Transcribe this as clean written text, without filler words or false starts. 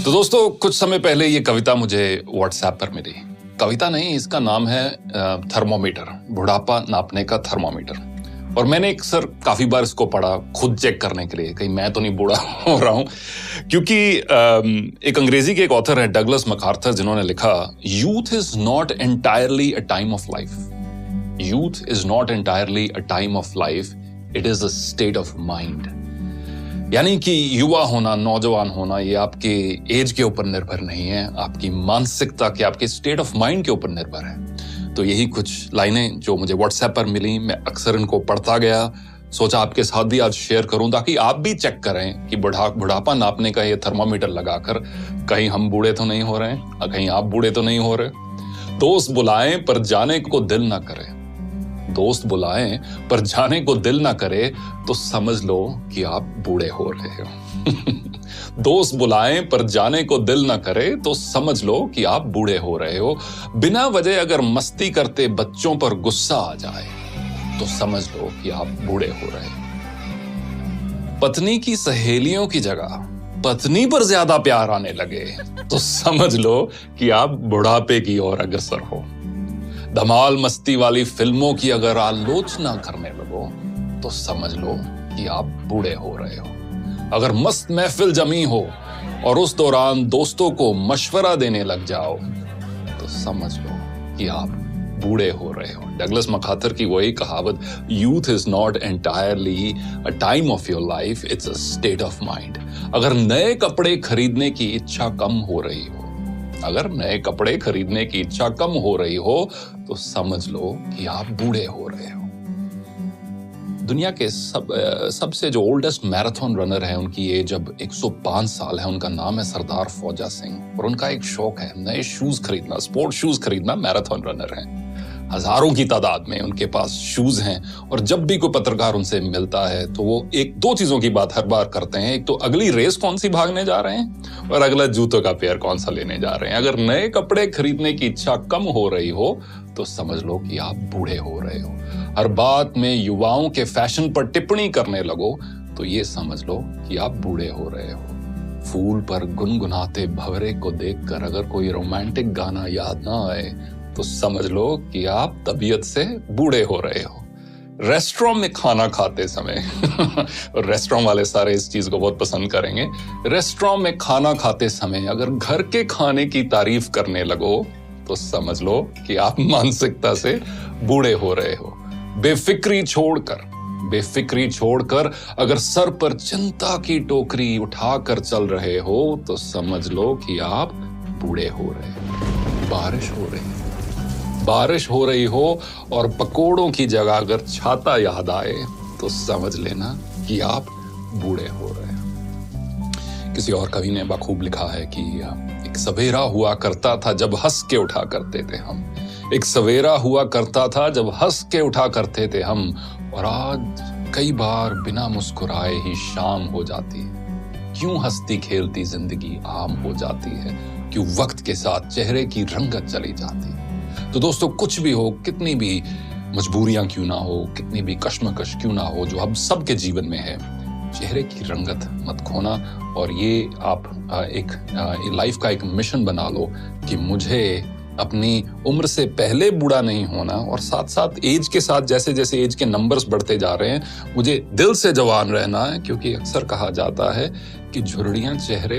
तो दोस्तों कुछ समय पहले ये कविता मुझे व्हाट्सएप पर मिली। कविता नहीं, इसका नाम है थर्मोमीटर, बुढ़ापा नापने का थर्मोमीटर। और मैंने अक्सर काफी बार इसको पढ़ा खुद चेक करने के लिए, कहीं मैं तो नहीं बूढ़ा हो रहा हूं। क्योंकि एक अंग्रेजी के एक ऑथर है डगलस मैकार्थर, जिन्होंने लिखा, youth is not entirely a time of life. Youth is not entirely a time of life, it is a state of mind. यानी कि युवा होना, नौजवान होना, ये आपके एज के ऊपर निर्भर नहीं है, आपकी मानसिकता के, आपके स्टेट ऑफ माइंड के ऊपर निर्भर है। तो यही कुछ लाइनें जो मुझे व्हाट्सएप पर मिली, मैं अक्सर इनको पढ़ता गया, सोचा आपके साथ भी आज शेयर करूं ताकि आप भी चेक करें कि बुढ़ापा नापने का ये थर्मामीटर लगाकर कहीं हम बूढ़े तो नहीं हो रहे हैं, कहीं आप बूढ़े तो नहीं हो रहे। दोस्त बुलाएं पर जाने को दिल ना करे, दोस्त बुलाएं पर जाने को दिल ना करे तो समझ लो कि आप बूढ़े हो रहे हो। दोस्त बुलाएं पर जाने को दिल ना करे तो समझ लो कि आप बूढ़े हो रहे हो। बिना वजह अगर मस्ती करते बच्चों पर गुस्सा आ जाए तो समझ लो कि आप बूढ़े हो रहे हो। पत्नी की सहेलियों की जगह पत्नी पर ज्यादा प्यार आने लगे तो समझ लो कि आप बुढ़ापे की ओर अग्रसर हो। धमाल मस्ती वाली फिल्मों की अगर आलोचना करने लगो तो समझ लो कि आप बूढ़े हो रहे हो। अगर मस्त महफिल जमी हो और उस दौरान दोस्तों को मशवरा देने लग जाओ तो समझ लो कि आप बूढ़े हो रहे हो। डगलस मैकार्थर की वही कहावत, youth is not entirely a time of your life, it's a state of mind. अगर नए कपड़े खरीदने की इच्छा कम हो रही हो, अगर नए कपड़े खरीदने की इच्छा कम हो रही हो तो समझ लो कि आप बूढ़े हो रहे हो। दुनिया के सबसे जो ओल्डेस्ट मैराथन रनर है, उनकी एज अब 105 साल है। उनका नाम है सरदार फौजा सिंह और उनका एक शौक है नए शूज खरीदना, स्पोर्ट शूज खरीदना। मैराथन रनर है, हजारों की तादाद में उनके पास शूज हैं। और जब भी कोई पत्रकार उनसे मिलता है तो वो एक दो चीजों की बात हर बार करते हैं, एक तो अगली रेस कौन सी भागने जा रहे हैं और अगला जूतों का पेयर कौन सा लेने जा रहे हैं। अगर नए कपड़े खरीदने की इच्छा कम हो रही हो तो समझ लो कि आप बूढ़े हो रहे हो। हर बात में युवाओं के फैशन पर टिप्पणी करने लगो तो ये समझ लो कि आप बूढ़े हो रहे हो। फूल पर गुनगुनाते भंवरे को देखकर अगर कोई रोमांटिक गाना याद ना आए तो समझ लो कि आप तबीयत से बूढ़े हो रहे हो। रेस्टोरेंट में खाना खाते समय और रेस्टोरेंट वाले सारे इस चीज को बहुत पसंद करेंगे। रेस्टोरेंट में खाना खाते समय अगर घर के खाने की तारीफ करने लगो तो समझ लो कि आप मानसिकता से बूढ़े हो रहे हो। बेफिक्री छोड़कर अगर सर पर चिंता की टोकरी उठाकर चल रहे हो तो समझ लो कि आप बूढ़े हो रहे हो। बारिश हो रही हो और पकोड़ों की जगह अगर छाता याद आए तो समझ लेना कि आप बूढ़े हो रहे हो। किसी और कवि ने बखूब लिखा है कि एक सवेरा हुआ करता था जब हंस के उठा करते थे हम। एक सवेरा हुआ करता था जब हंस के उठा करते थे हम, और आज कई बार बिना मुस्कुराए ही शाम हो जाती है। क्यों हंसती खेलती जिंदगी आम हो जाती है, क्यों वक्त के साथ चेहरे की रंगत चली जाती है। तो दोस्तों कुछ भी हो, कितनी भी मजबूरियां क्यों ना हो, कितनी भी कश्मकश क्यों ना हो, जो हम सबके जीवन में है, चेहरे की रंगत मत खोना। और ये आप एक लाइफ का एक मिशन बना लो कि मुझे अपनी उम्र से पहले बूढ़ा नहीं होना, और साथ साथ एज के साथ जैसे जैसे एज के नंबर्स बढ़ते जा रहे हैं मुझे दिल से जवान रहना है। क्योंकि अक्सर कहा जाता है कि झुर्रियां चेहरे पर